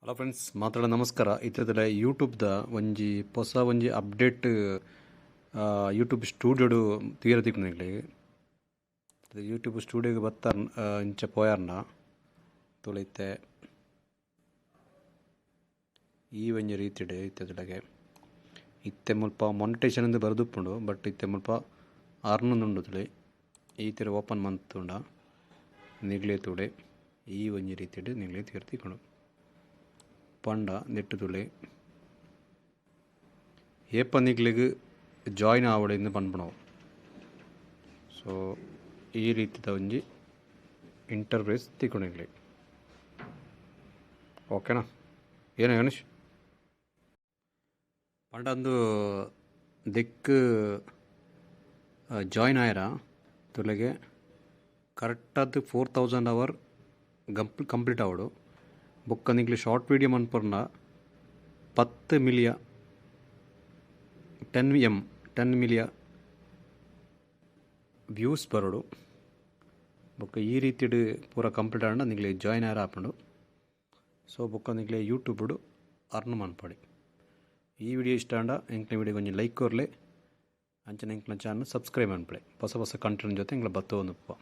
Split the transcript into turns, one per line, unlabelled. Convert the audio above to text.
Hello friends ಮಾತಾಡೋ ನಮಸ್ಕಾರ. ಇತ್ತದಲ್ಲ ಯೂಟ್ಯೂಬ್ದ ಒಂಜಿ ಹೊಸ ಒಂಜಿ ಅಪ್ಡೇಟ್ ಯೂಟ್ಯೂಬ್ ಸ್ಟೂಡಿಯೋಡು ತೀರದಿಕ್ಕುನಿಗ್ಲಿ ಯೂಟ್ಯೂಬ್ ಸ್ಟೂಡಿಯೋಗೆ ಬತ್ತಾರ ಇಂಚ ಪೋಯಾರ್ನ ತುಳಿತೆ ಈ ಒಂಜಿ ರೀತಿಡ್ ಇತ್ತದೆಲೆಗೆ ಇತ್ತೆ ಮುಲ್ಪ ಮೊನಿಟೈಸೇಷನ್ ಎಂದು ಬರೆದುಪ್ಪುಂಡು. ಬಟ್ ಇತ್ತೆ ಮುಲ್ಪ ಅರ್ನುಂಡು ತುಳಿ ಈ ತೀರ ಓಪನ್ ಮಂತುಂಡ ನಿಗ್ಲೇ ತುಡೆ ಈ ಒಂಜಿ ರೀತಿಡ್ ನಿಗ್ಲೇ ತೀರ್ತಿಕೊಂಡು ಪಂಡ ನೆಟ್ಟು ತುಳಿ ಏಪ ನಿಗ್ಲಿಗೆ ಜಾಯ್ನ್ ಆವಡೆಯಿಂದ ಪನ್ಪಣವು. ಸೊ ಈ ರೀತಿದ ಒಂಜಿ ಇಂಟರ್ಫೇಸ್ ತಿಕ್ಕೊಂಡಿಗ್ಲಿ. ಓಕೆನಾ? ಏನು ಗಣೇಶ್ ಪಂಡ ಅಂದು ದಿಕ್ಕು ಜಾಯ್ನ್ ಆಯ್ರ ತುಲೆಗೆ ಕರೆಕ್ಟಾದ 4000 ಅವರ್ ಕಂಪ್ಲೀಟ್ ಆವಡು. ಬೊಕ್ಕ ನಿಗ್ಲಿ ಶಾರ್ಟ್ ವೀಡಿಯೋ ಮನ್ಪರ್ನ 10 ಮಿಲಿಯ 10 ಮಿಲಿಯ ವ್ಯೂಸ್ ಬರೋಡು. ಬೊಕ್ಕ ಈ ರೀತಿಡ್ ಪೂರ complete and Nigli join ಆಯ್ರ ಆಪಂಡು. So ಬೊಕ್ಕ ನಿಗ್ಲಿ ಯೂಟ್ಯೂಬ್ಡು ಅರ್ನ್ ಮನ್ಪಡಿ. ಈ ವಿಡಿಯೋ ಇಷ್ಟ ಆಂಡ ಎಂಕ್ಲ ವಿಡಿಯೋ ಒಂಜಿ ಲೈಕ್ ಕೊರ್ಲೆ ಅಂಚನೆ ಎಂಕ್ಲ ಚಾನಲ್ ಸಬ್ಸ್ಕ್ರೈಬ್ ಮನ್ಪಡೆ. ಹೊಸ ಹೊಸ ಕಂಟೆಂಟ್ ಜೊತೆ ಎಂಕ್ಲ ಬತ್ತೋಂದುಪ್ಪ.